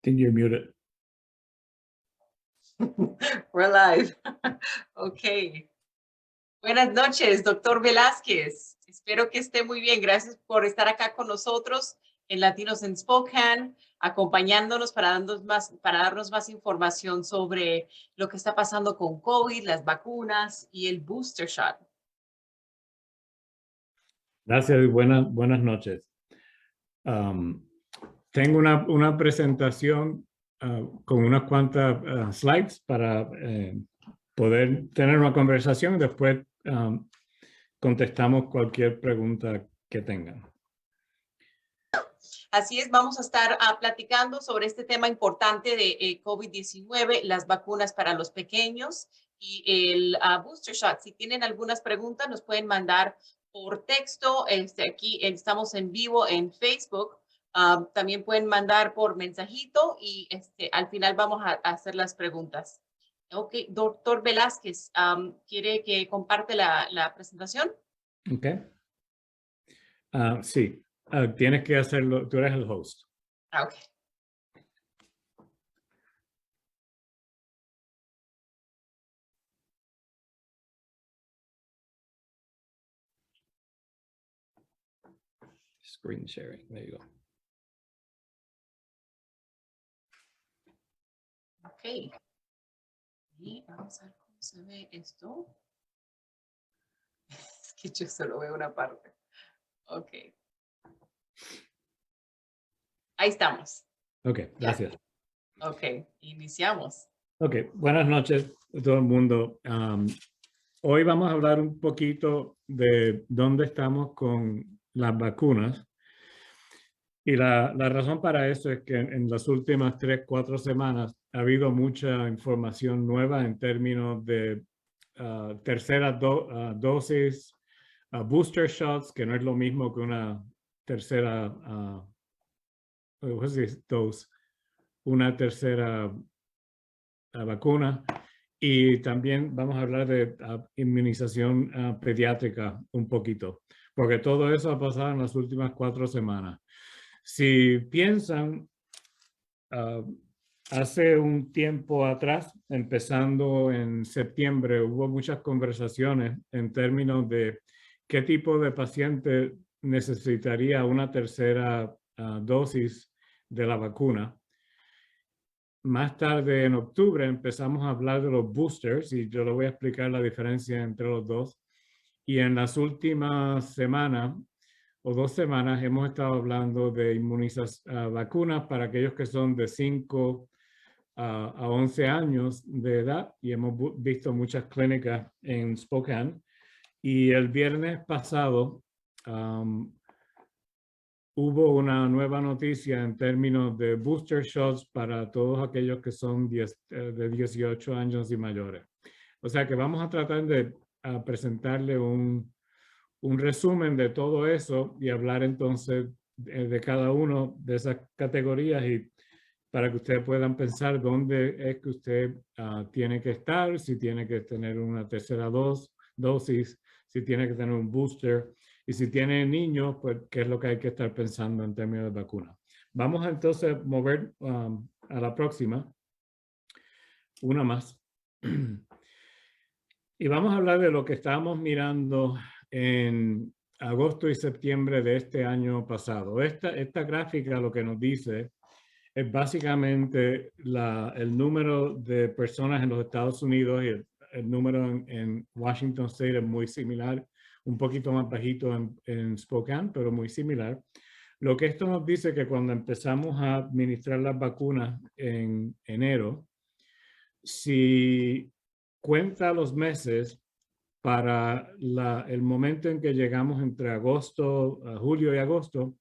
think you're muted. We're live. Ok. Buenas noches, doctor Velázquez. Espero que esté muy bien. Gracias por estar acá con nosotros en Latinos en Spokane, acompañándonos para darnos más información sobre lo que está pasando con COVID, las vacunas y el booster shot. Gracias y buenas noches. Tengo una presentación con unas cuantas slides para poder tener una conversación. Después contestamos cualquier pregunta que tengan. Así es, vamos a estar platicando sobre este tema importante de COVID-19, las vacunas para los pequeños y el booster shot. Si tienen algunas preguntas, nos pueden mandar por texto. Aquí estamos en vivo en Facebook. También pueden mandar por mensajito y al final vamos a hacer las preguntas. Ok, doctor Velázquez, ¿quiere que comparte la presentación? Ok. Sí, tienes que hacerlo, tú eres el host. Ok. Screen sharing, there you go. Ok. Y vamos a ver cómo se ve esto. Es que yo solo veo una parte. Ok. Ahí estamos. Ok, gracias. Ok, iniciamos. Ok, buenas noches a todo el mundo. Hoy vamos a hablar un poquito de dónde estamos con las vacunas. Y la razón para eso es que en las últimas 3-4 semanas ha habido mucha información nueva en términos de tercera dosis, booster shots, que no es lo mismo que una tercera dose, una tercera vacuna. Y también vamos a hablar de inmunización pediátrica un poquito, porque todo eso ha pasado en las últimas 4 semanas. Si piensan, hace un tiempo atrás, empezando en septiembre, hubo muchas conversaciones en términos de qué tipo de paciente necesitaría una tercera dosis de la vacuna. Más tarde, en octubre, empezamos a hablar de los boosters y yo le voy a explicar la diferencia entre los dos. Y en las últimas semanas o 2 semanas hemos estado hablando de vacunas para aquellos que son de 5 a 11 años de edad y hemos visto muchas clínicas en Spokane. Y el viernes pasado hubo una nueva noticia en términos de booster shots para todos aquellos que son de 18 años y mayores. O sea que vamos a tratar de presentarle un resumen de todo eso y hablar entonces de cada uno de esas categorías y para que ustedes puedan pensar dónde es que usted tiene que estar, si tiene que tener una tercera dosis, si tiene que tener un booster y si tiene niños, pues qué es lo que hay que estar pensando en términos de vacuna. Vamos a entonces mover a la próxima, una más. Y vamos a hablar de lo que estábamos mirando en agosto y septiembre de este año pasado. Esta gráfica lo que nos dice es básicamente el número de personas en los Estados Unidos y el número en Washington State es muy similar, un poquito más bajito en Spokane, pero muy similar. Lo que esto nos dice que cuando empezamos a administrar las vacunas en enero, si cuenta los meses para el momento en que llegamos entre julio y agosto,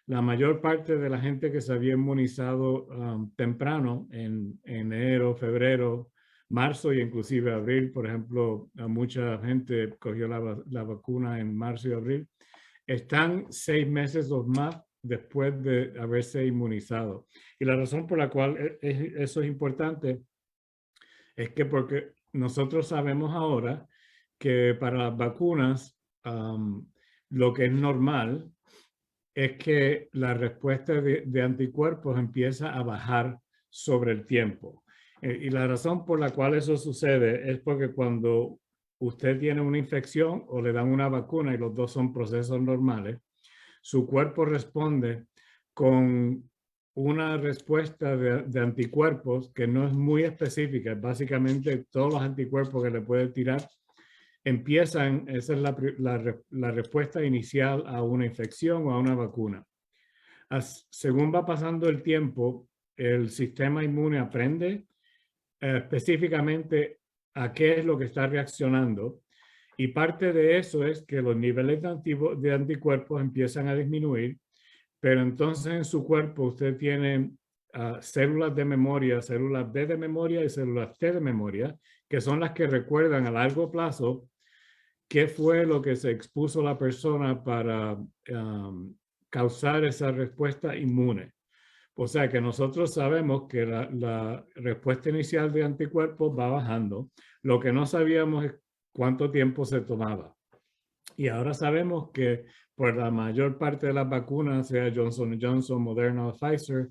la mayor parte de la gente que se había inmunizado temprano en enero, febrero, marzo e inclusive abril, por ejemplo, mucha gente cogió la vacuna en marzo y abril, están 6 meses o más después de haberse inmunizado. Y la razón por la cual eso es importante es que porque nosotros sabemos ahora que para las vacunas lo que es normal es que la respuesta de anticuerpos empieza a bajar sobre el tiempo. Y la razón por la cual eso sucede es porque cuando usted tiene una infección o le dan una vacuna y los dos son procesos normales, su cuerpo responde con una respuesta de anticuerpos que no es muy específica. Básicamente todos los anticuerpos que le puede tirar empiezan, esa es la respuesta inicial a una infección o a una vacuna. Según va pasando el tiempo, el sistema inmune aprende específicamente a qué es lo que está reaccionando, y parte de eso es que los niveles de anticuerpos empiezan a disminuir, pero entonces en su cuerpo usted tiene células de memoria, células B de memoria y células T de memoria, que son las que recuerdan a largo plazo qué fue lo que se expuso la persona para causar esa respuesta inmune. O sea que nosotros sabemos que la respuesta inicial de anticuerpos va bajando. Lo que no sabíamos es cuánto tiempo se tomaba. Y ahora sabemos que por la mayor parte de las vacunas, sea Johnson & Johnson, Moderna o Pfizer,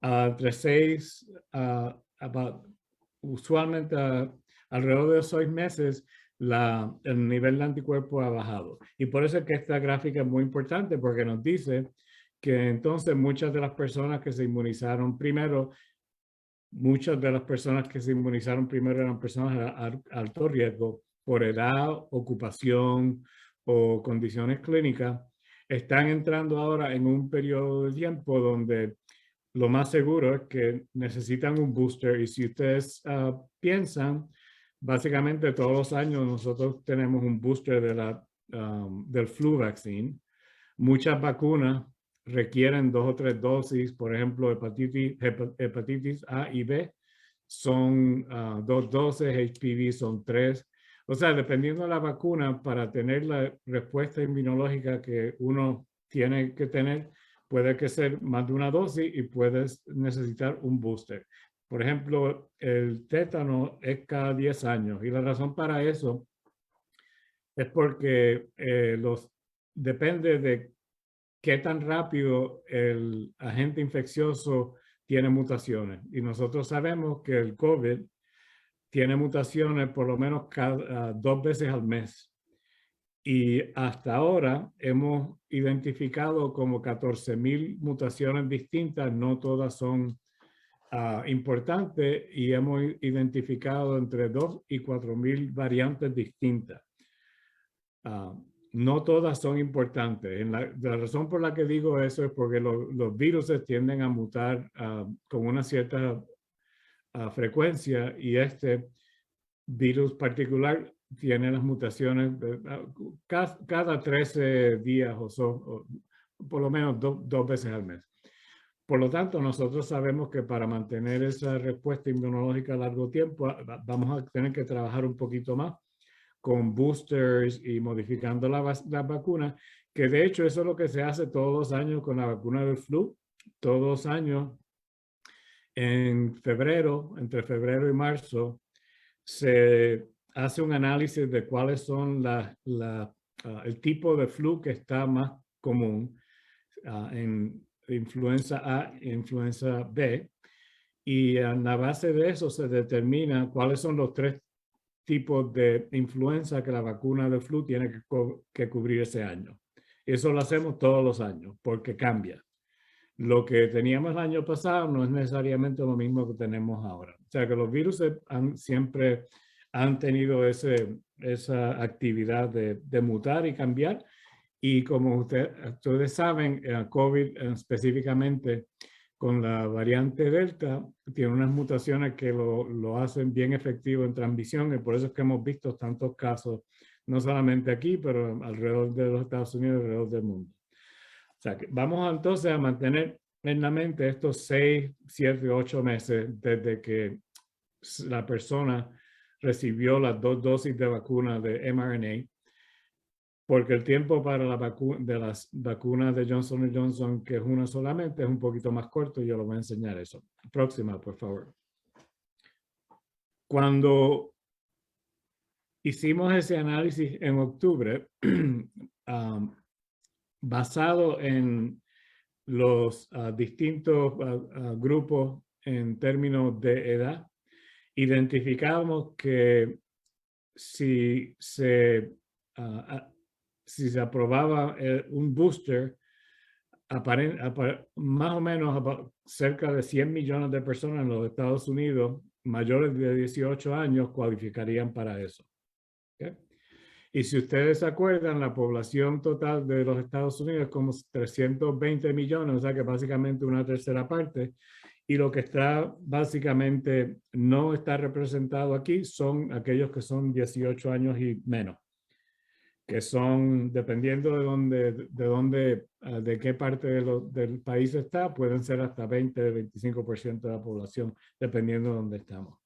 entre 6, usualmente alrededor de 6 meses, el nivel de anticuerpos ha bajado. Y por eso es que esta gráfica es muy importante, porque nos dice que entonces muchas de las personas que se inmunizaron primero, eran personas de alto riesgo por edad, ocupación o condiciones clínicas. Están entrando ahora en un periodo de tiempo donde lo más seguro es que necesitan un booster. Y si ustedes piensan, básicamente todos los años nosotros tenemos un booster del flu vaccine. Muchas vacunas requieren 2 o 3 dosis, por ejemplo, hepatitis A y B son 2 dosis, HPV son 3. O sea, dependiendo de la vacuna, para tener la respuesta inmunológica que uno tiene que tener, puede que ser más de una dosis y puedes necesitar un booster. Por ejemplo, el tétano es cada 10 años y la razón para eso es porque depende de qué tan rápido el agente infeccioso tiene mutaciones. Y nosotros sabemos que el COVID tiene mutaciones por lo menos 2 veces al mes. Y hasta ahora hemos identificado como 14,000 mutaciones distintas, no todas son importantes, y hemos identificado entre 2 y 4,000 variantes distintas. No todas son importantes. La razón por la que digo eso es porque los virus tienden a mutar con una cierta frecuencia, y este virus particular tiene las mutaciones cada 13 días o por lo menos 2 veces al mes. Por lo tanto, nosotros sabemos que para mantener esa respuesta inmunológica a largo tiempo vamos a tener que trabajar un poquito más con boosters y modificando las vacunas, que de hecho eso es lo que se hace todos los años con la vacuna del flu. Todos los años, en febrero, entre febrero y marzo, se hace un análisis de cuáles son el tipo de flu que está más común en influenza A e influenza B. Y en la base de eso se determina cuáles son los 3 tipos de influenza que la vacuna de flu tiene que cubrir ese año. Eso lo hacemos todos los años porque cambia. Lo que teníamos el año pasado no es necesariamente lo mismo que tenemos ahora. O sea que los virus siempre han tenido esa actividad de mutar y cambiar. Y como ustedes saben, COVID específicamente con la variante Delta tiene unas mutaciones que lo hacen bien efectivo en transmisión, y por eso es que hemos visto tantos casos, no solamente aquí, pero alrededor de los Estados Unidos, alrededor del mundo. O sea, que vamos entonces a mantener en la mente estos 6, 7, 8 meses desde que la persona recibió las 2 dosis de vacuna de mRNA, porque el tiempo para de las vacunas de Johnson & Johnson, que es una solamente, es un poquito más corto, y yo les voy a enseñar eso. Próxima, por favor. Cuando hicimos ese análisis en octubre, basado en los distintos grupos en términos de edad, identificamos que si se aprobaba un booster, más o menos cerca de 100 millones de personas en los Estados Unidos mayores de 18 años cualificarían para eso. ¿Okay? Y si ustedes se acuerdan, la población total de los Estados Unidos es como 320 millones, o sea que básicamente una tercera parte. Y lo que está básicamente no está representado aquí son aquellos que son 18 años y menos, que son, dependiendo de qué parte del país está, pueden ser hasta 20-25% de la población, dependiendo de dónde estamos.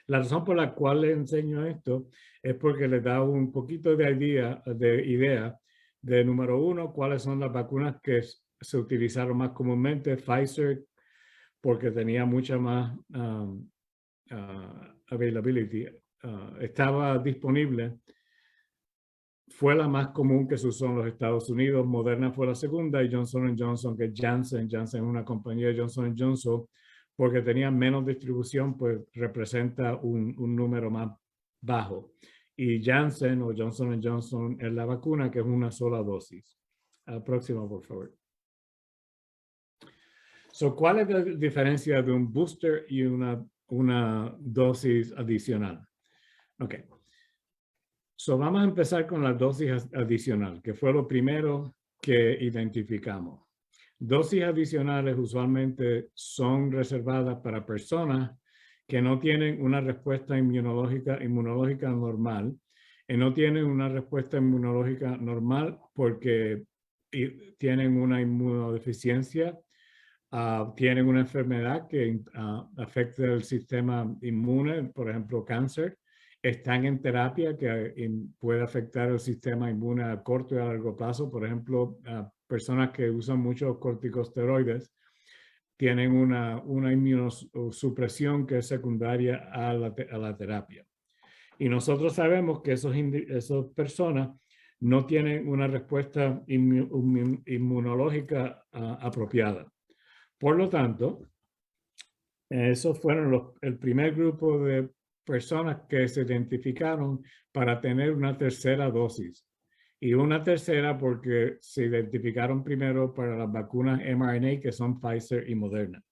La razón por la cual les enseño esto es porque les da un poquito de idea de, número uno, cuáles son las vacunas que se utilizaron más comúnmente. Pfizer, porque tenía mucha más availability, estaba disponible. Fue la más común que se usó en los Estados Unidos. Moderna fue la segunda y Johnson & Johnson, que Janssen es una compañía de Johnson & Johnson, porque tenía menos distribución, pues representa un número más bajo. Y Janssen o Johnson & Johnson es la vacuna que es una sola dosis. Próximo, por favor. ¿Cuál es la diferencia de un booster y una dosis adicional? Ok. Vamos a empezar con la dosis adicional, que fue lo primero que identificamos. Dosis adicionales usualmente son reservadas para personas que no tienen una respuesta inmunológica normal. Y no tienen una respuesta inmunológica normal porque tienen una inmunodeficiencia, tienen una enfermedad que afecta el sistema inmune, por ejemplo, cáncer. Están en terapia que puede afectar el sistema inmune a corto y a largo plazo. Por ejemplo, personas que usan muchos corticosteroides tienen una inmunosupresión que es secundaria a la terapia. Y nosotros sabemos que esas personas no tienen una respuesta inmunológica apropiada. Por lo tanto, esos fueron el primer grupo de personas que se identificaron para tener una tercera dosis. Y una tercera porque se identificaron primero para las vacunas mRNA, que son Pfizer y Moderna.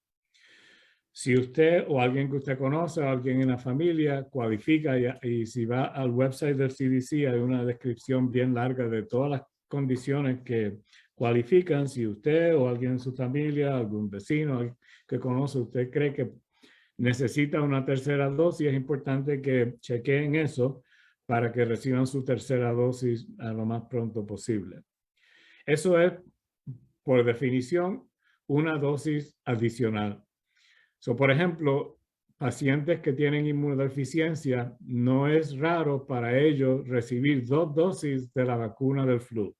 Si usted o alguien que usted conoce o alguien en la familia cualifica y si va al website del CDC hay una descripción bien larga de todas las condiciones que cualifican. Si usted o alguien en su familia, algún vecino que conoce, usted cree que necesita una tercera dosis, es importante que chequeen eso para que reciban su tercera dosis a lo más pronto posible. Eso es, por definición, una dosis adicional. Por ejemplo, pacientes que tienen inmunodeficiencia, no es raro para ellos recibir 2 dosis de la vacuna del flu,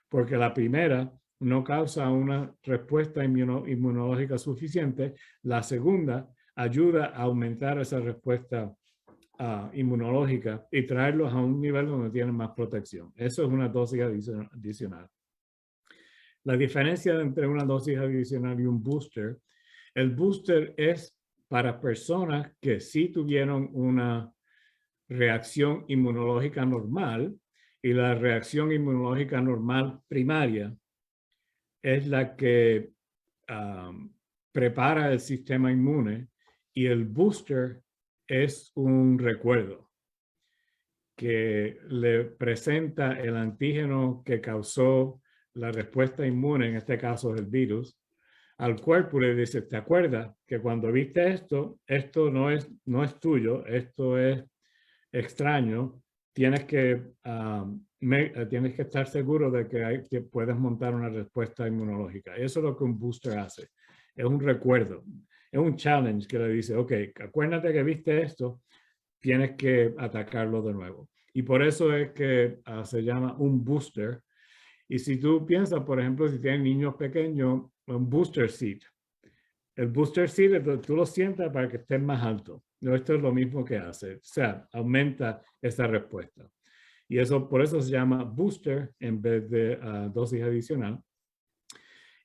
porque la primera no causa una respuesta inmunológica suficiente. La segunda ayuda a aumentar esa respuesta inmunológica y traerlos a un nivel donde tienen más protección. Eso es una dosis adicional. La diferencia entre una dosis adicional y un booster, el booster es para personas que sí tuvieron una reacción inmunológica normal, y la reacción inmunológica normal primaria es la que prepara el sistema inmune, y el booster es un recuerdo que le presenta el antígeno que causó la respuesta inmune, en este caso el virus, al cuerpo. Le dice, ¿te acuerdas que cuando viste esto no es tuyo, esto es extraño? Tienes que estar seguro de que puedes montar una respuesta inmunológica. Eso es lo que un booster hace. Es un recuerdo, es un challenge que le dice, ok, acuérdate que viste esto, tienes que atacarlo de nuevo. Y por eso es que se llama un booster. Y si tú piensas, por ejemplo, si tienes niños pequeños, un booster seat. El booster seat, tú lo sientas para que estés más alto. Esto es lo mismo que hace. O sea, aumenta esa respuesta. Y eso, por eso se llama booster en vez de dosis adicional.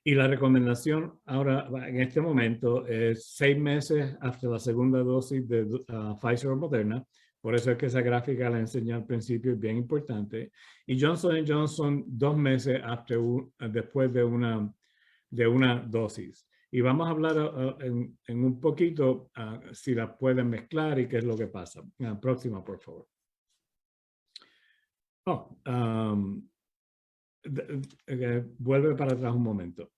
Y la recomendación ahora, en este momento, es 6 meses hasta la segunda dosis de Pfizer o Moderna. Por eso es que esa gráfica la enseñé al principio, es bien importante. Y Johnson & Johnson 2 meses después de una dosis. Y vamos a hablar en un poquito si las pueden mezclar y qué es lo que pasa. Próxima, por favor. Vuelve para atrás un momento.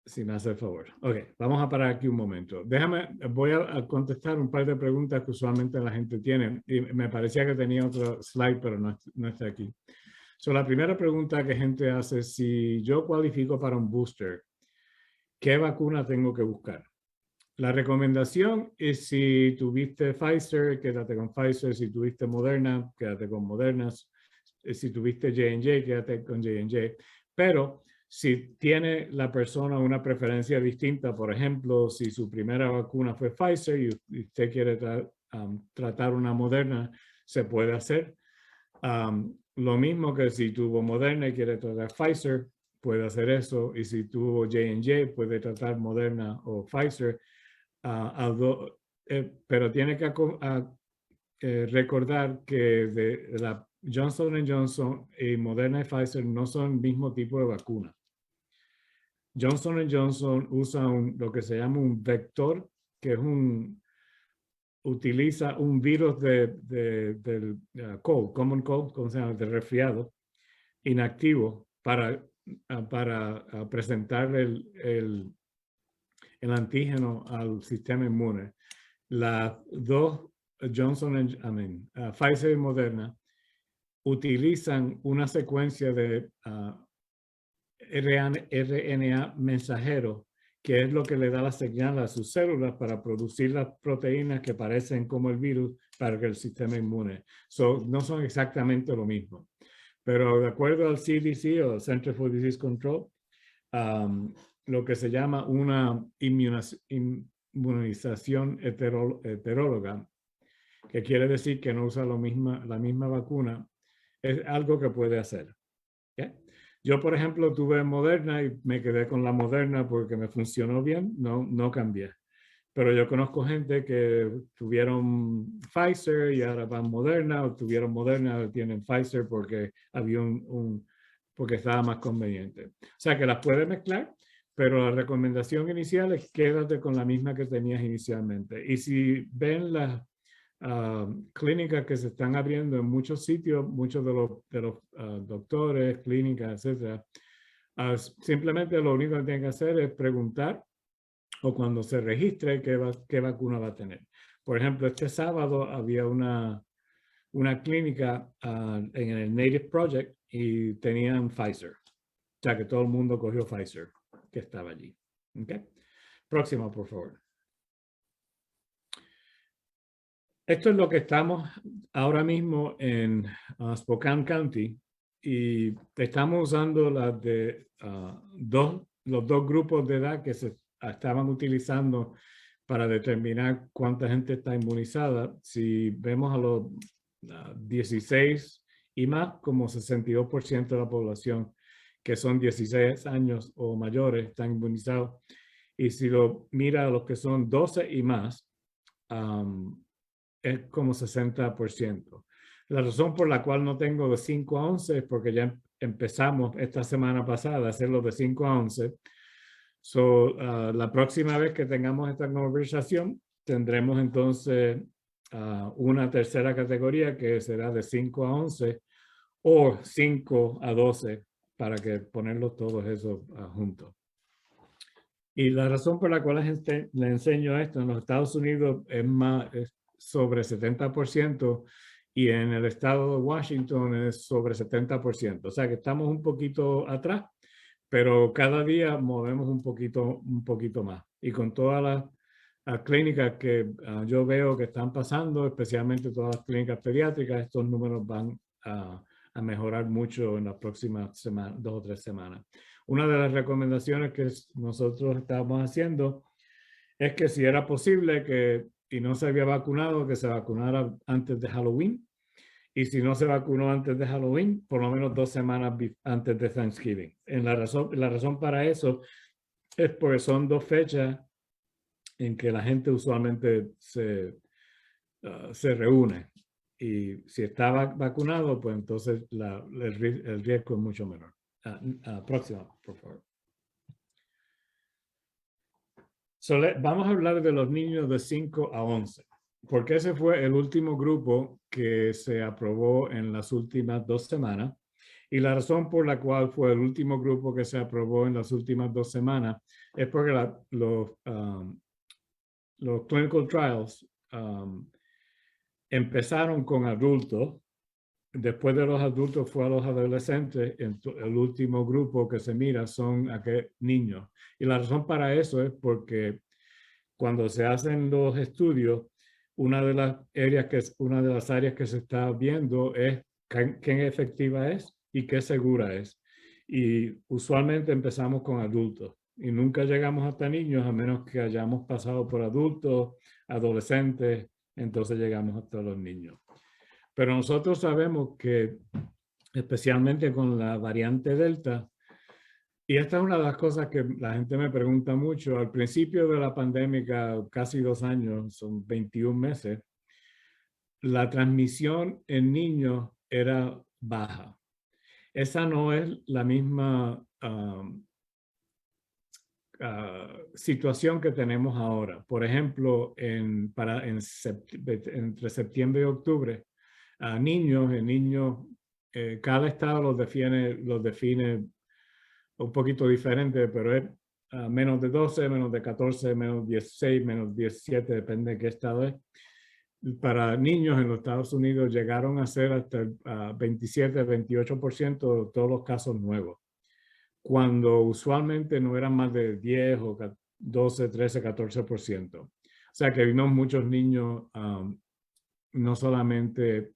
Si me hace el favor. Ok, vamos a parar aquí un momento. Voy a contestar un par de preguntas que usualmente la gente tiene. Y me parecía que tenía otro slide, pero no está aquí. La primera pregunta que gente hace es si yo cualifico para un booster, ¿qué vacuna tengo que buscar? La recomendación es si tuviste Pfizer, quédate con Pfizer. Si tuviste Moderna, quédate con Moderna. Si tuviste J&J, quédate con J&J. Pero si tiene la persona una preferencia distinta, por ejemplo, si su primera vacuna fue Pfizer y usted quiere tratar una Moderna, se puede hacer. Lo mismo que si tuvo Moderna y quiere tratar Pfizer, puede hacer eso. Y si tuvo J&J, puede tratar Moderna o Pfizer. Pero tiene que recordar que de la Johnson & Johnson y Moderna y Pfizer no son el mismo tipo de vacuna. Johnson & Johnson usa lo que se llama un vector, que es utiliza un virus del common cold, ¿cómo se llama? Del resfriado, inactivo para presentar el antígeno al sistema inmune. Las dos Pfizer y Moderna utilizan una secuencia de RNA mensajero, que es lo que le da la señal a sus células para producir las proteínas que parecen como el virus para que el sistema inmune. No son exactamente lo mismo. Pero de acuerdo al CDC o Center for Disease Control, lo que se llama una inmunización heteróloga, que quiere decir que no usa la misma vacuna, es algo que puede hacer. ¿Okay? Yo, por ejemplo, tuve Moderna y me quedé con la Moderna porque me funcionó bien, no cambié. Pero yo conozco gente que tuvieron Pfizer y ahora van Moderna, o tuvieron Moderna y tienen Pfizer porque había porque estaba más conveniente. O sea que las puedes mezclar, pero la recomendación inicial es quédate con la misma que tenías inicialmente. Y si ven las clínicas que se están abriendo en muchos sitios, muchos de los doctores, clínicas, etcétera, simplemente lo único que tienen que hacer es preguntar o cuando se registre qué vacuna va a tener. Por ejemplo, este sábado había una clínica en el Native Project y tenían Pfizer. O sea que todo el mundo cogió Pfizer que estaba allí. ¿Okay? Próximo, por favor. Esto es lo que estamos ahora mismo en Spokane County y estamos usando los dos grupos de edad que se estaban utilizando para determinar cuánta gente está inmunizada. Si vemos a los 16 y más, como 62% de la población que son 16 años o mayores están inmunizados. Y si lo mira a los que son 12 y más, es como 60%. La razón por la cual no tengo de 5 a 11 es porque ya empezamos esta semana pasada a hacerlo de 5 a 11. La próxima vez que tengamos esta conversación, tendremos entonces una tercera categoría que será de 5 a 11 o 5 a 12 para que ponerlos todos esos juntos. Y la razón por la cual la gente le enseño esto en los Estados Unidos es sobre 70% y en el estado de Washington es sobre 70%. O sea que estamos un poquito atrás, pero cada día movemos un poquito más. Y con todas las clínicas que yo veo que están pasando, especialmente todas las clínicas pediátricas, estos números van a mejorar mucho en las próximas 2 o 3 semanas. Una de las recomendaciones que nosotros estábamos haciendo es que si era posible y no se había vacunado, que se vacunara antes de Halloween Y si no se vacunó antes de Halloween, por lo menos 2 semanas antes de Thanksgiving. La razón para eso es porque son 2 fechas en que la gente usualmente se reúne. Y si está vacunado, pues entonces el riesgo es mucho menor. Próxima, por favor. Vamos a hablar de los niños de 5 a 11, porque ese fue el último grupo que se aprobó en las últimas 2 semanas. Y la razón por la cual fue el último grupo que se aprobó en las últimas 2 semanas es porque los clinical trials empezaron con adultos. Después de los adultos fue a los adolescentes. El último grupo que se mira son aquellos niños. Y la razón para eso es porque cuando se hacen los estudios, una de las áreas que se está viendo es qué efectiva es y qué segura es. Y usualmente empezamos con adultos y nunca llegamos hasta niños a menos que hayamos pasado por adultos, adolescentes, entonces llegamos hasta los niños. Pero nosotros sabemos que, especialmente con la variante Delta, y esta es una de las cosas que la gente me pregunta mucho, al principio de la pandemia, casi 2 años, son 21 meses, la transmisión en niños era baja. Esa no es la misma situación que tenemos ahora. Por ejemplo, entre septiembre y octubre, niños, cada estado los define un poquito diferente, pero es menos de 12, menos de 14, menos 16, menos 17, depende de qué estado es. Para niños en los Estados Unidos llegaron a ser hasta el 27, 28% de todos los casos nuevos, cuando usualmente no eran más de 10 o 12, 13, 14%. O sea que vimos muchos niños no solamente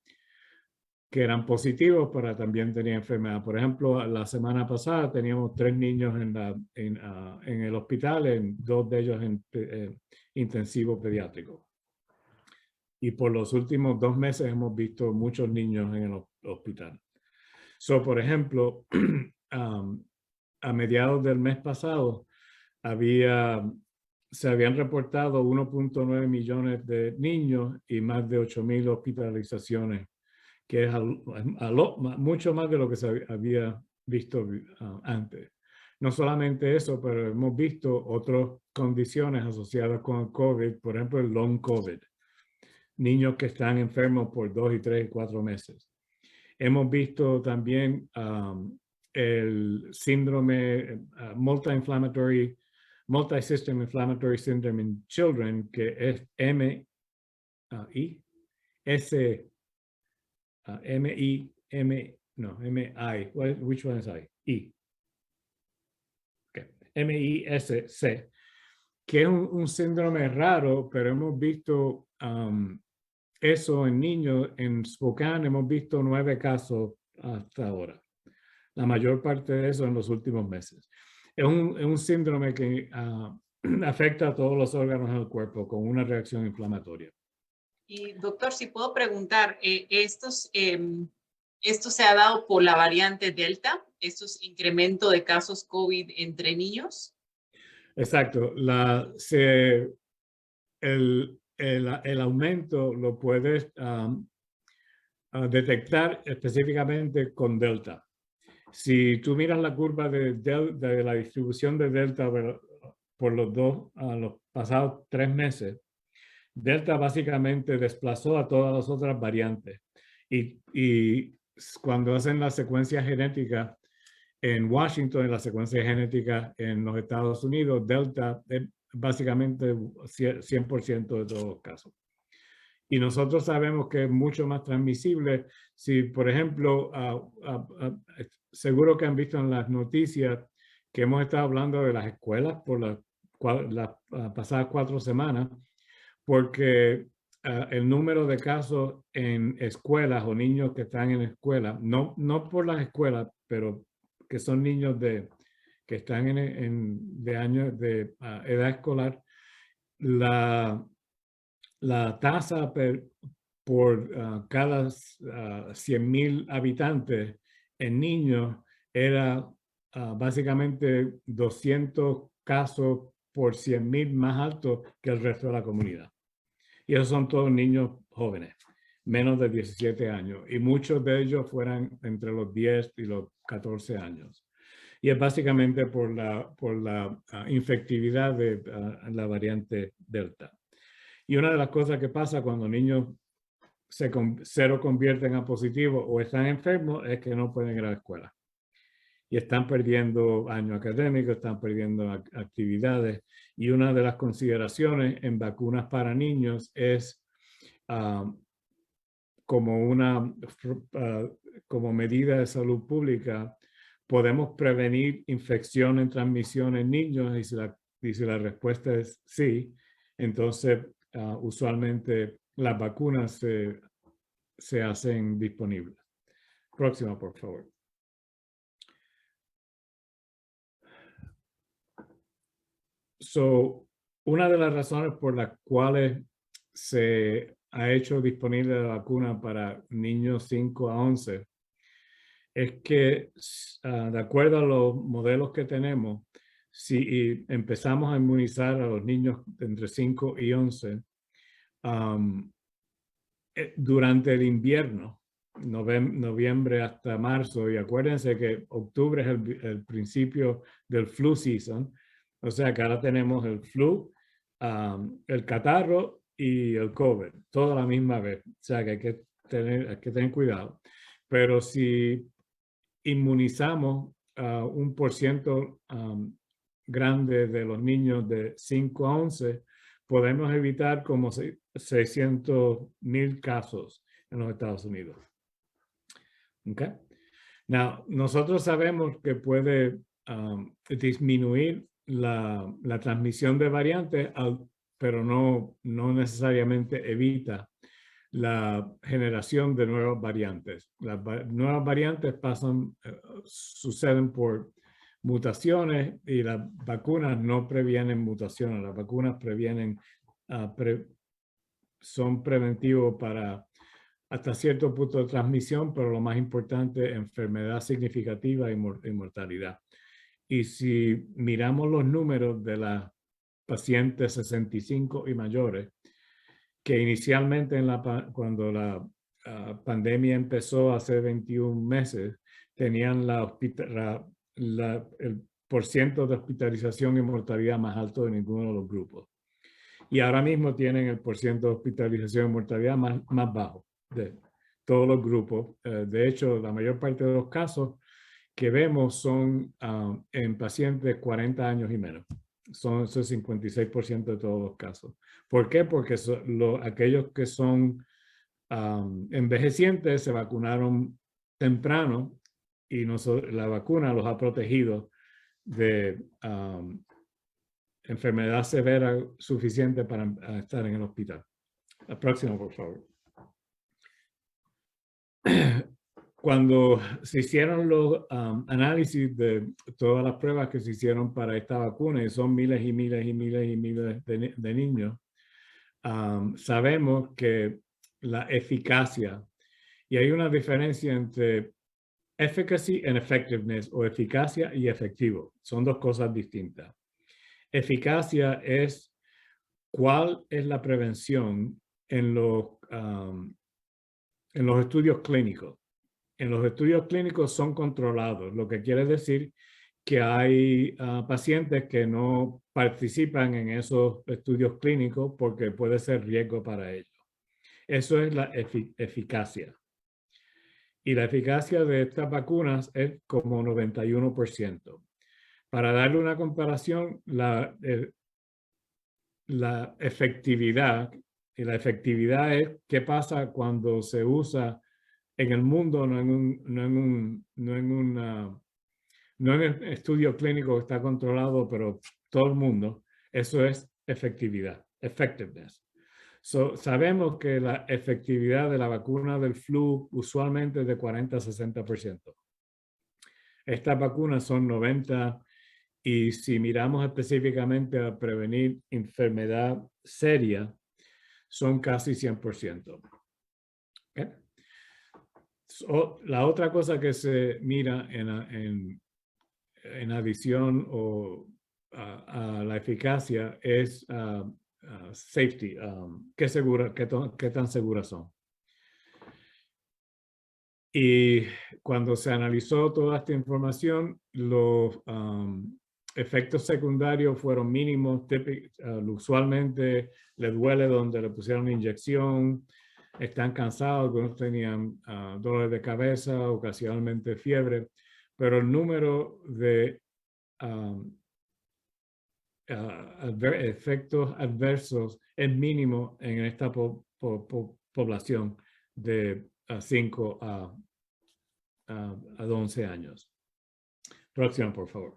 que eran positivos, pero también tenían enfermedad. Por ejemplo, la semana pasada teníamos 3 niños en el hospital, 2 de ellos en intensivo pediátrico. Y por los últimos 2 meses hemos visto muchos niños en el hospital. Por ejemplo, a mediados del mes pasado se habían reportado 1.9 millones de niños y más de 8,000 hospitalizaciones, que es mucho más de lo que se había visto antes. No solamente eso, pero hemos visto otras condiciones asociadas con el COVID, por ejemplo, el long COVID. Niños que están enfermos por 2 y 3 y 4 meses. Hemos visto también el síndrome multisystem inflammatory syndrome in children, que es MI. Which one is I? E. Okay. MISC, que es un síndrome raro, pero hemos visto eso en niños. En Spokane hemos visto 9 casos hasta ahora. La mayor parte de eso en los últimos meses. Es un síndrome que afecta a todos los órganos del cuerpo con una reacción inflamatoria. Y doctor, si puedo preguntar, ¿esto se ha dado por la variante Delta? ¿Estos incremento de casos COVID entre niños? Exacto. El aumento lo puedes detectar específicamente con Delta. Si tú miras la curva de la distribución de Delta por los pasados 3 meses, Delta básicamente desplazó a todas las otras variantes. Y cuando hacen la secuencia genética en Washington, en la secuencia genética en los Estados Unidos, Delta es básicamente 100% de todos los casos. Y nosotros sabemos que es mucho más transmisible. Si, por ejemplo, seguro que han visto en las noticias que hemos estado hablando de las escuelas por las pasadas 4 semanas, porque el número de casos en escuelas o niños que están en escuelas, no por las escuelas, pero que son niños que están de años de edad escolar, la tasa por cada 100,000 habitantes en niños era básicamente 200 casos por 100,000 más alto que el resto de la comunidad. Y esos son todos niños jóvenes, menos de 17 años. Y muchos de ellos fueran entre los 10 y los 14 años. Y es básicamente por la infectividad de la variante Delta. Y una de las cosas que pasa cuando niños se lo convierten a positivo o están enfermos es que no pueden ir a la escuela. Y están perdiendo año académico, están perdiendo actividades. Y una de las consideraciones en vacunas para niños es como medida de salud pública, podemos prevenir infección en transmisión en niños, y si la respuesta es sí, entonces usualmente las vacunas se hacen disponibles. Próxima, por favor. Una de las razones por las cuales se ha hecho disponible la vacuna para niños 5 a 11 es que, de acuerdo a los modelos que tenemos, si empezamos a inmunizar a los niños entre 5 y 11 durante el invierno, noviembre hasta marzo, y acuérdense que octubre es el principio del flu season, o sea que ahora tenemos el flu, el catarro y el COVID, todo a la misma vez, o sea que hay que tener cuidado. Pero si inmunizamos a un porciento grande de los niños de 5 a 11, podemos evitar como 600,000 casos en los Estados Unidos. Okay. Now, nosotros sabemos que puede disminuir la transmisión de variantes, pero no necesariamente evita la generación de nuevas variantes. Las nuevas variantes suceden por mutaciones, y las vacunas no previenen mutaciones. Las vacunas son preventivos para hasta cierto punto de transmisión, pero lo más importante, enfermedad significativa y mortalidad. Y si miramos los números de las pacientes 65 y mayores, que inicialmente cuando la pandemia empezó hace 21 meses, tenían el porciento de hospitalización y mortalidad más alto de ninguno de los grupos. Y ahora mismo tienen el porciento de hospitalización y mortalidad más bajo de todos los grupos. De hecho, la mayor parte de los casos que vemos son en pacientes de 40 años y menos. Son esos 56% de todos los casos. ¿Por qué? Porque aquellos que son envejecientes se vacunaron temprano, y la vacuna los ha protegido de enfermedad severa suficiente para estar en el hospital. La próxima, por favor. Cuando se hicieron los análisis de todas las pruebas que se hicieron para esta vacuna, y son miles y miles y miles y miles de niños, sabemos que la eficacia, y hay una diferencia entre efficacy and effectiveness, o eficacia y efectivo, son dos cosas distintas. Eficacia es cuál es la prevención en los estudios clínicos. En los estudios clínicos son controlados, lo que quiere decir que hay pacientes que no participan en esos estudios clínicos porque puede ser riesgo para ellos. Eso es la eficacia. Y la eficacia de estas vacunas es como 91%. Para darle una comparación, la efectividad, y la efectividad es qué pasa cuando se usa en el mundo, no en el estudio clínico que está controlado, pero todo el mundo. Eso es efectividad, effectiveness. Sabemos que la efectividad de la vacuna del flu usualmente es de 40 a 60%. Estas vacunas son 90%, y si miramos específicamente a prevenir enfermedad seria, son casi 100%. ¿Okay? La otra cosa que se mira en adición a la eficacia es safety. ¿Qué tan seguras son? Y cuando se analizó toda esta información, los efectos secundarios fueron mínimos. Usualmente les duele donde le pusieron inyección, están cansados, algunos tenían dolores de cabeza, ocasionalmente fiebre, pero el número de efectos adversos es mínimo en esta población de 5 a 11 años. Próximo, por favor.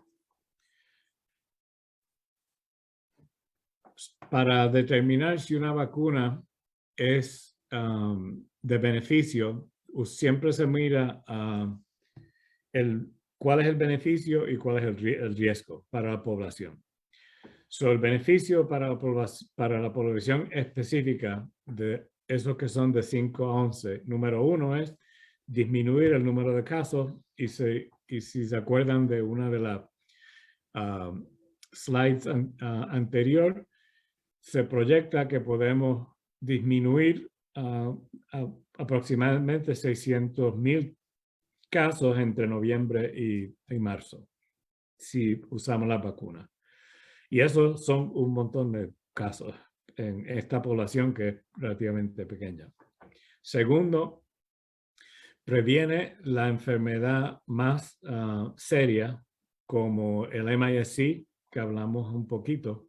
Para determinar si una vacuna es de beneficio, siempre se mira cuál es el beneficio y cuál es el riesgo para la población. El beneficio para la población específica de esos que son de 5 a 11, número 1 es disminuir el número de casos y si se acuerdan de una de las slides anterior, se proyecta que podemos disminuir aproximadamente 600,000 casos entre noviembre y marzo si usamos la vacuna. Y esos son un montón de casos en esta población que es relativamente pequeña. Segundo, previene la enfermedad más seria como el MIS-C, que hablamos un poquito,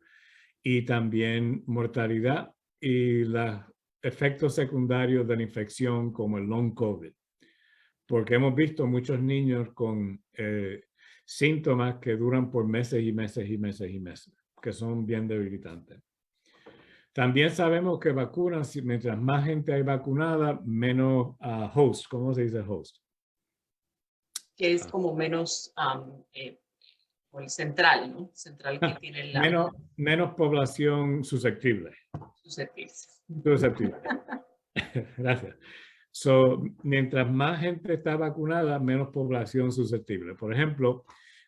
y también mortalidad y los efectos secundarios de la infección como el long COVID. Porque hemos visto muchos niños con síntomas que duran por meses y meses y meses y meses, que son bien debilitantes. También sabemos que vacunas, mientras más gente hay vacunada, menos host. ¿Cómo se dice host? Que es como menos o el central, ¿no? Central que tiene la... Menos población susceptible. Susceptible. Gracias. Mientras más gente está vacunada, menos población susceptible. Por ejemplo,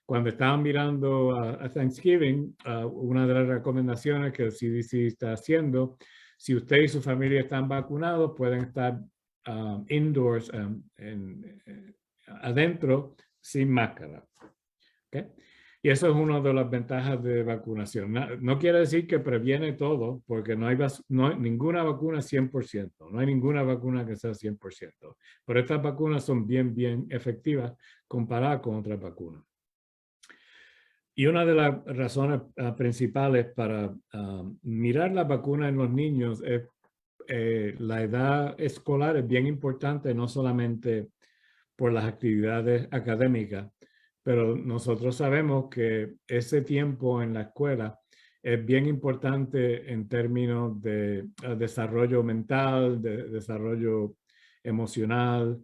cuando estaban mirando a Thanksgiving, una de las recomendaciones que el CDC está haciendo, si usted y su familia están vacunados, pueden estar indoors, adentro, sin máscara. ¿Okay? Y eso es una de las ventajas de vacunación. No quiere decir que previene todo, porque no hay ninguna vacuna 100%. No hay ninguna vacuna que sea 100%. Pero estas vacunas son bien, bien efectivas comparadas con otras vacunas. Y una de las razones principales para mirar la vacuna en los niños es la edad escolar es bien importante, no solamente por las actividades académicas, pero nosotros sabemos que ese tiempo en la escuela es bien importante en términos de desarrollo mental, de desarrollo emocional.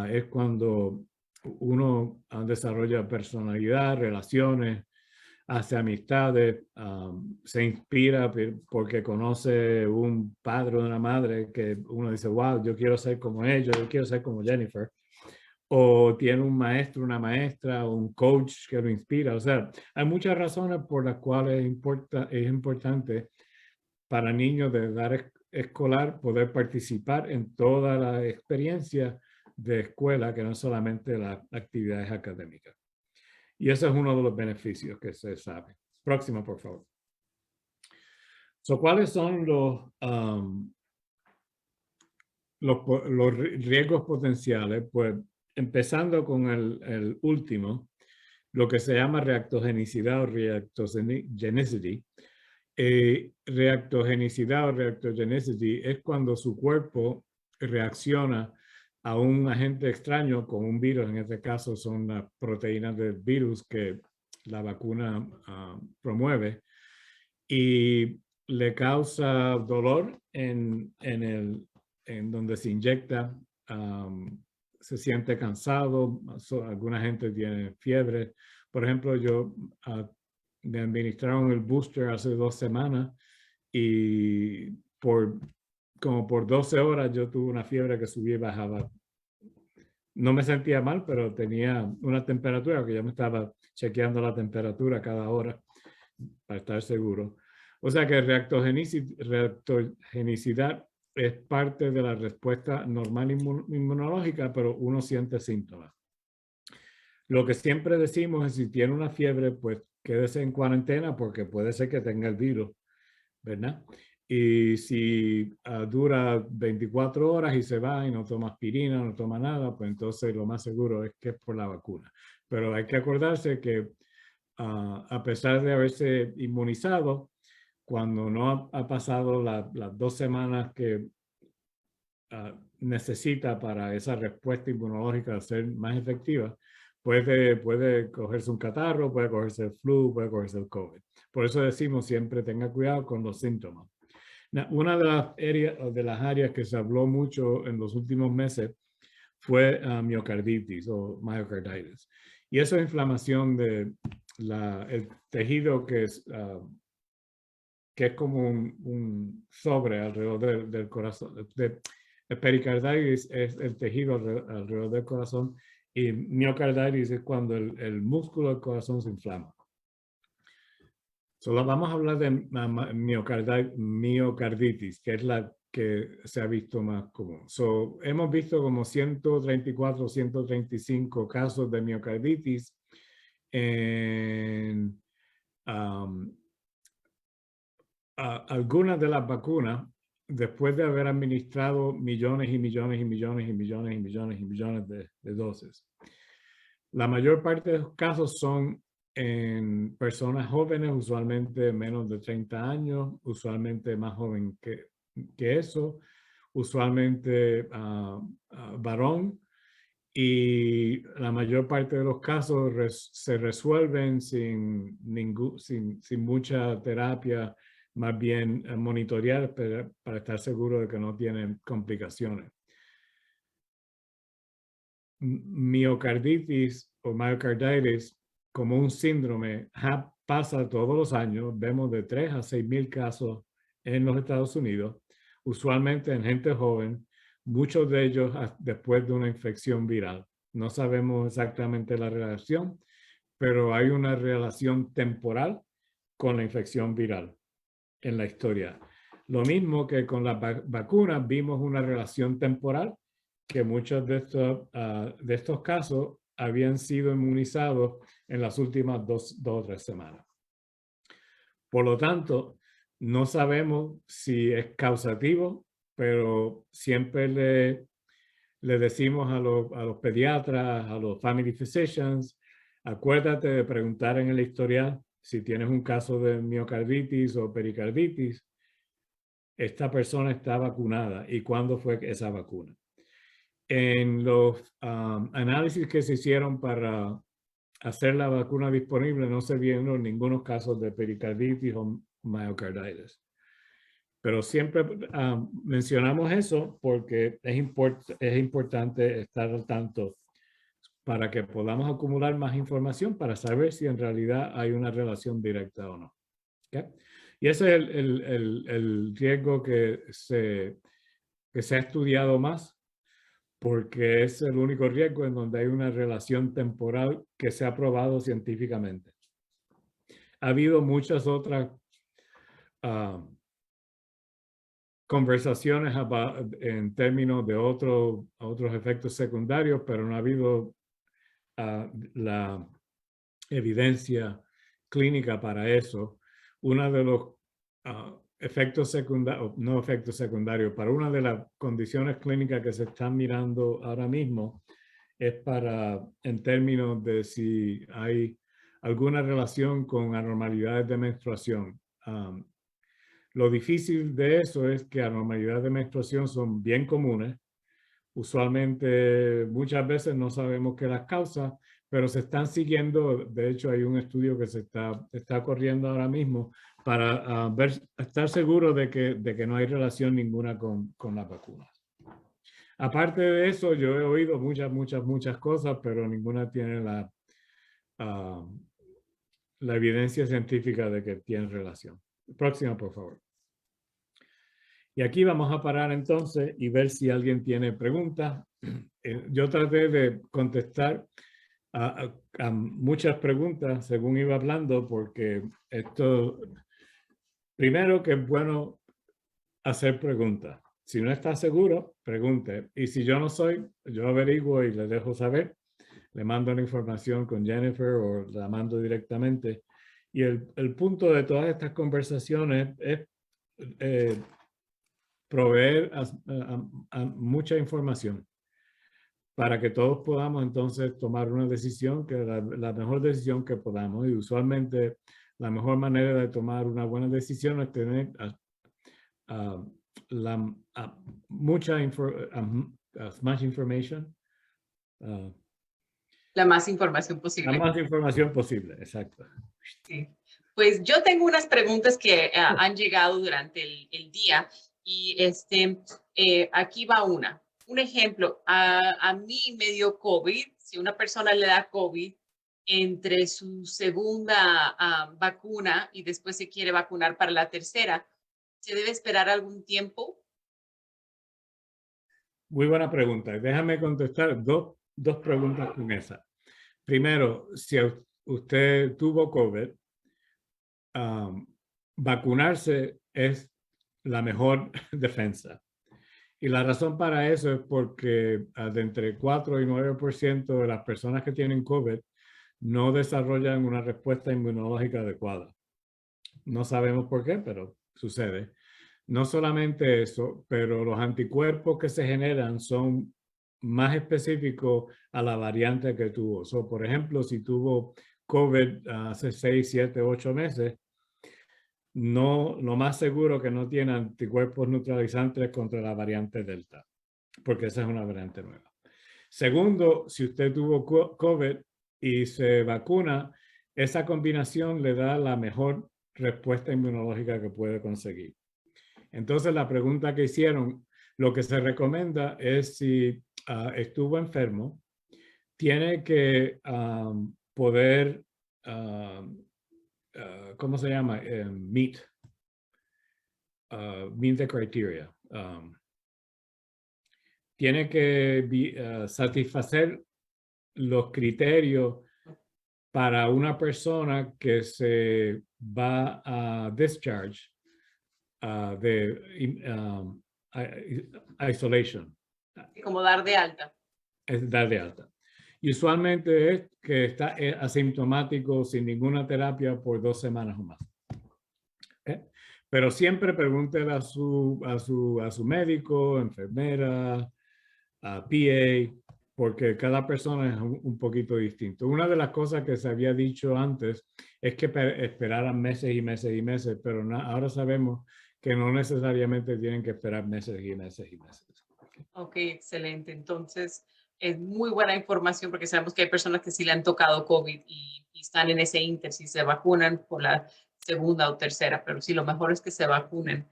Es cuando uno desarrolla personalidad, relaciones, hace amistades, se inspira porque conoce un padre o una madre que uno dice, wow, yo quiero ser como ellos, yo quiero ser como Jennifer. O tiene un maestro, una maestra, un coach que lo inspira. O sea, hay muchas razones por las cuales es importante para niños de edad escolar poder participar en toda la experiencia de escuela, que no solamente las actividades académicas. Y ese es uno de los beneficios que se sabe. Próximo, por favor. ¿Cuáles son los riesgos potenciales? Pues empezando con el último, lo que se llama reactogenicidad o reactogenicity. Reactogenicidad o reactogenicity es cuando su cuerpo reacciona a un agente extraño con un virus. En este caso son las proteínas del virus que la vacuna promueve y le causa dolor en donde se inyecta. Se siente cansado, alguna gente tiene fiebre. Por ejemplo, me administraron el booster hace 2 semanas y por como por 12 horas yo tuve una fiebre que subía y bajaba. No me sentía mal, pero tenía una temperatura que yo me estaba chequeando la temperatura cada hora para estar seguro. O sea que reactogenicidad es parte de la respuesta normal inmunológica, pero uno siente síntomas. Lo que siempre decimos es si tiene una fiebre, pues quédese en cuarentena porque puede ser que tenga el virus, ¿verdad? Y si dura 24 horas y se va y no toma aspirina, no toma nada, pues entonces lo más seguro es que es por la vacuna. Pero hay que acordarse que a pesar de haberse inmunizado, cuando no ha pasado las 2 semanas que necesita para esa respuesta inmunológica ser más efectiva, puede cogerse un catarro, puede cogerse el flu, puede cogerse el COVID. Por eso decimos siempre tenga cuidado con los síntomas. Una de las áreas que se habló mucho en los últimos meses fue miocarditis o myocarditis. Y esa inflamación del tejido que es como un sobre alrededor del corazón. El pericarditis es el tejido alrededor del corazón y miocarditis es cuando el músculo del corazón se inflama. Solo vamos a hablar de miocarditis, que es la que se ha visto más común. Hemos visto como 134, 135 casos de miocarditis en algunas de las vacunas, después de haber administrado millones y millones y millones y millones y millones y millones de dosis. La mayor parte de los casos son en personas jóvenes, usualmente menos de 30 años, usualmente más joven que eso, usualmente varón, y la mayor parte de los casos se resuelven sin mucha terapia, más bien monitorear para estar seguro de que no tienen complicaciones. Miocarditis o myocarditis como un síndrome pasa todos los años. Vemos de 3 a 6,000 casos en los Estados Unidos, usualmente en gente joven, muchos de ellos después de una infección viral. No sabemos exactamente la relación, pero hay una relación temporal con la infección viral en la historia. Lo mismo que con las vacunas, vimos una relación temporal que muchos de estos casos habían sido inmunizados en las últimas 2 o 3 semanas. Por lo tanto, no sabemos si es causativo, pero siempre le decimos a los pediatras, a los family physicians, acuérdate de preguntar en el historial si tienes un caso de miocarditis o pericarditis, esta persona está vacunada y cuándo fue esa vacuna. En los análisis que se hicieron para hacer la vacuna disponible no se vieron ningunos casos de pericarditis o myocarditis. Pero siempre mencionamos eso porque es importante estar al tanto para que podamos acumular más información para saber si en realidad hay una relación directa o no. ¿Okay? Y ese es el riesgo que se ha estudiado más porque es el único riesgo en donde hay una relación temporal que se ha probado científicamente. Ha habido muchas otras conversaciones en términos de otros efectos secundarios, pero no ha habido la evidencia clínica para eso. Uno de los efectos secundarios, no efectos secundarios, para una de las condiciones clínicas que se están mirando ahora mismo es en términos de si hay alguna relación con anormalidades de menstruación. Lo difícil de eso es que anormalidades de menstruación son bien comunes. Usualmente, muchas veces no sabemos qué las causa, pero se están siguiendo. De hecho, hay un estudio que se está corriendo ahora mismo para estar seguro de que no hay relación ninguna con las vacunas. Aparte de eso, yo he oído muchas cosas, pero ninguna tiene la evidencia científica de que tienen relación. Próxima, por favor. Y aquí vamos a parar entonces y ver si alguien tiene preguntas. Yo traté de contestar a muchas preguntas según iba hablando, porque esto, primero que es bueno hacer preguntas. Si no está seguro, pregunte. Y si yo no soy, yo averiguo y le dejo saber. Le mando la información con Jennifer o la mando directamente. Y el punto de todas estas conversaciones es proveer mucha información para que todos podamos entonces tomar una decisión, que la mejor decisión que podamos. Y usualmente la mejor manera de tomar una buena decisión es tener mucha as much information. La más información La posible. más información posible, exacto. Sí. Pues yo tengo unas preguntas que han llegado durante el día y aquí va una. Un ejemplo, a mí me dio COVID. Si una persona le da COVID entre su segunda vacuna y después se quiere vacunar para la tercera, ¿se debe esperar algún tiempo? Muy buena pregunta. Déjame contestar dos preguntas con esa. Primero, si usted tuvo COVID, vacunarse es la mejor defensa. Y la razón para eso es porque de entre 4 y 9% de las personas que tienen COVID no desarrollan una respuesta inmunológica adecuada. No sabemos por qué, pero sucede. No solamente eso, pero los anticuerpos que se generan son más específicos a la variante que tuvo. Por ejemplo, si tuvo COVID hace 6, 7, 8 meses, no, lo más seguro que no tiene anticuerpos neutralizantes contra la variante Delta, porque esa es una variante nueva. Segundo, si usted tuvo COVID y se vacuna, esa combinación le da la mejor respuesta inmunológica que puede conseguir. Entonces, la pregunta que hicieron, lo que se recomienda es si estuvo enfermo, tiene que poder, ¿cómo se llama? Meet the criteria. Tiene que satisfacer los criterios para una persona que se va a discharge de isolation. Como dar de alta. Es dar de alta. Y usualmente es que está asintomático sin ninguna terapia por 2 semanas o más. Pero siempre pregúntele a su médico, enfermera, a PA, porque cada persona es un poquito distinto. Una de las cosas que se había dicho antes es que esperaran meses y meses y meses, pero ahora sabemos que no necesariamente tienen que esperar meses y meses y meses. Ok, excelente. Entonces, es muy buena información porque sabemos que hay personas que sí le han tocado COVID y están en ese inter, si se vacunan por la segunda o tercera, pero sí, lo mejor es que se vacunen.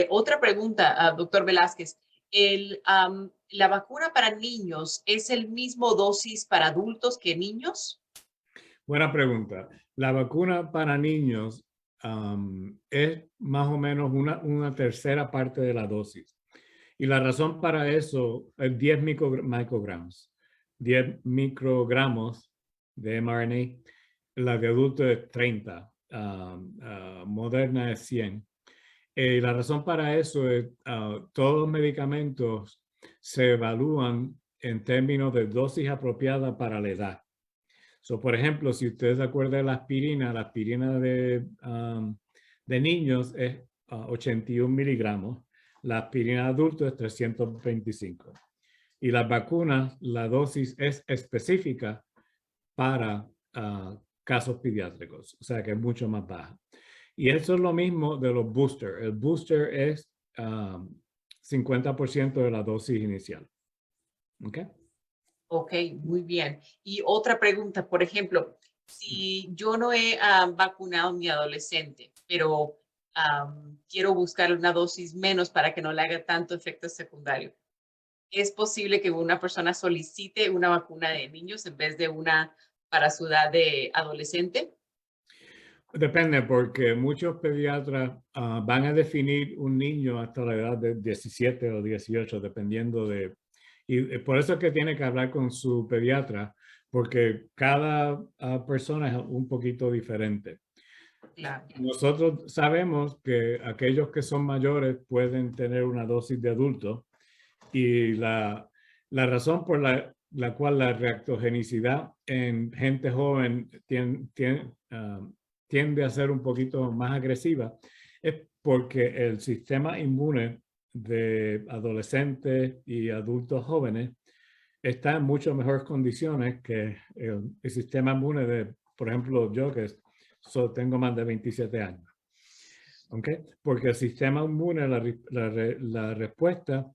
Otra pregunta, doctor Velázquez. ¿La vacuna para niños es el mismo dosis para adultos que niños? Buena pregunta. La vacuna para niños es más o menos una tercera parte de la dosis. Y la razón para eso es 10 microgramos. 10 microgramos de mRNA. La de adulto es 30. Moderna es 100. La razón para eso es todos los medicamentos se evalúan en términos de dosis apropiada para la edad. Por ejemplo, si ustedes se acuerdan de la aspirina de niños es 81 miligramos, la aspirina de adultos es 325. Y las vacunas, la dosis es específica para casos pediátricos, o sea que es mucho más baja. Y eso es lo mismo de los boosters. El booster es 50% de la dosis inicial. ¿Ok? Ok, muy bien. Y otra pregunta, por ejemplo, si yo no he vacunado a mi adolescente, pero quiero buscar una dosis menos para que no le haga tanto efecto secundario, ¿es posible que una persona solicite una vacuna de niños en vez de una para su edad de adolescente? Depende, porque muchos pediatras van a definir un niño hasta la edad de 17 o 18, dependiendo de... Y por eso es que tiene que hablar con su pediatra, porque cada persona es un poquito diferente. Claro. Nosotros sabemos que aquellos que son mayores pueden tener una dosis de adulto y la razón por la cual la reactogenicidad en gente joven tiende a ser un poquito más agresiva es porque el sistema inmune de adolescentes y adultos jóvenes está en mucho mejores condiciones que el sistema inmune de, por ejemplo, yo que tengo más de 27 años. ¿Okay? Porque el sistema inmune, la respuesta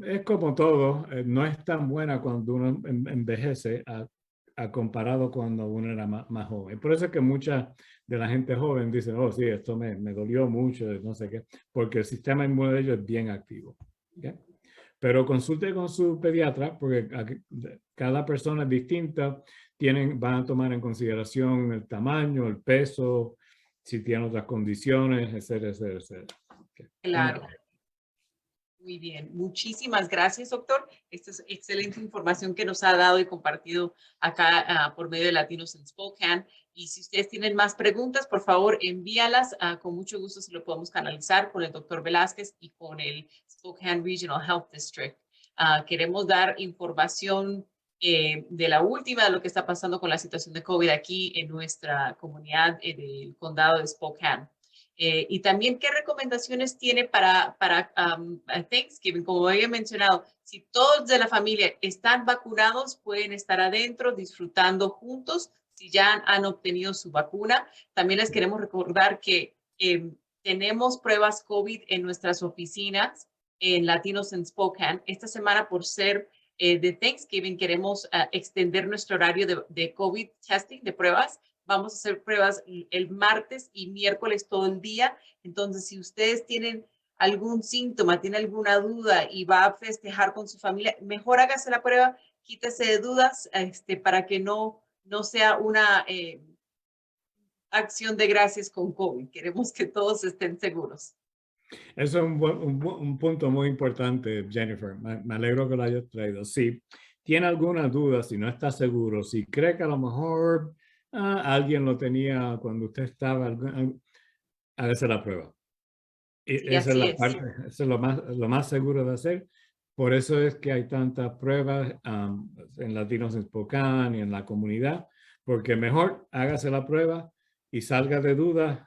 es como todo, no es tan buena cuando uno envejece a comparado cuando uno era más joven. Por eso es que mucha de la gente joven dice, oh sí, esto me dolió mucho, no sé qué, porque el sistema inmune de ellos es bien activo. ¿Okay? Pero consulte con su pediatra porque cada persona es distinta, van a tomar en consideración el tamaño, el peso, si tiene otras condiciones, etcétera, etcétera, etcétera. Okay. Claro. Muy bien, muchísimas gracias, doctor. Esta es excelente información que nos ha dado y compartido acá por medio de Latinos en Spokane. Y si ustedes tienen más preguntas, por favor, envíalas. Con mucho gusto se lo podemos canalizar con el doctor Velázquez y con el Spokane Regional Health District. Queremos dar información de la última, de lo que está pasando con la situación de COVID aquí en nuestra comunidad del condado de Spokane. Y también, ¿qué recomendaciones tiene para Thanksgiving? Como había mencionado, si todos de la familia están vacunados, pueden estar adentro disfrutando juntos si ya han obtenido su vacuna. También les queremos recordar que tenemos pruebas COVID en nuestras oficinas en Latinos en Spokane. Esta semana, por ser de Thanksgiving, queremos extender nuestro horario de COVID testing, de pruebas. Vamos a hacer pruebas el martes y miércoles todo el día. Entonces, si ustedes tienen algún síntoma, tienen alguna duda y va a festejar con su familia, mejor hágase la prueba, quítese de dudas para que no sea una acción de gracias con COVID. Queremos que todos estén seguros. Eso es un punto muy importante, Jennifer. Me alegro que lo hayas traído. Si tiene alguna duda, si no está seguro, si cree que a lo mejor alguien lo tenía cuando usted estaba, hágase la prueba. Sí, Esa es así la es. parte, eso es lo más seguro de hacer. Por eso es que hay tantas pruebas en Latinos en Spokane y en la comunidad, porque mejor hágase la prueba y salga de dudas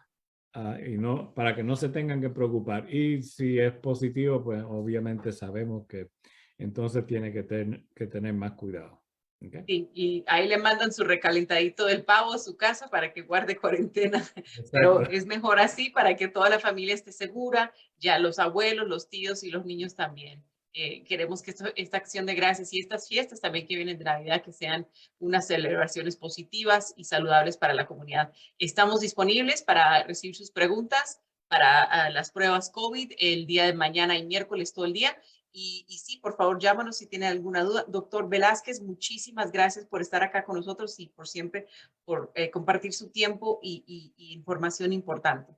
y no, para que no se tengan que preocupar. Y si es positivo, pues obviamente sabemos que entonces tiene que tener más cuidado. ¿Okay? Sí, y ahí le mandan su recalentadito del pavo a su casa para que guarde cuarentena. Exacto. Pero es mejor así para que toda la familia esté segura, ya los abuelos, los tíos y los niños también. Queremos que esta acción de gracias y estas fiestas también que vienen de Navidad que sean unas celebraciones positivas y saludables para la comunidad. Estamos disponibles para recibir sus preguntas para las pruebas COVID el día de mañana y miércoles todo el día. Y sí, por favor, llámanos si tienen alguna duda. Doctor Velázquez, muchísimas gracias por estar acá con nosotros y por siempre por compartir su tiempo y información importante.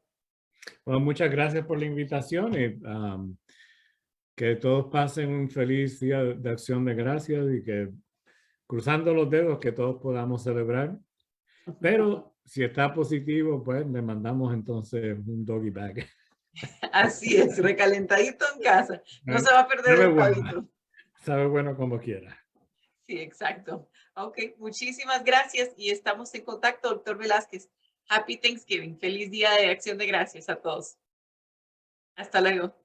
Bueno, muchas gracias por la invitación y que todos pasen un feliz día de acción de gracias y que cruzando los dedos que todos podamos celebrar. Pero si está positivo, pues le mandamos entonces un doggy bag. Así es, recalentadito en casa. No se va a perder Sabe el bueno, pavito. sabe bueno como quiera. Sí, exacto. Ok, muchísimas gracias y estamos en contacto, doctor Velázquez. Happy Thanksgiving. Feliz día de acción de gracias a todos. Hasta luego.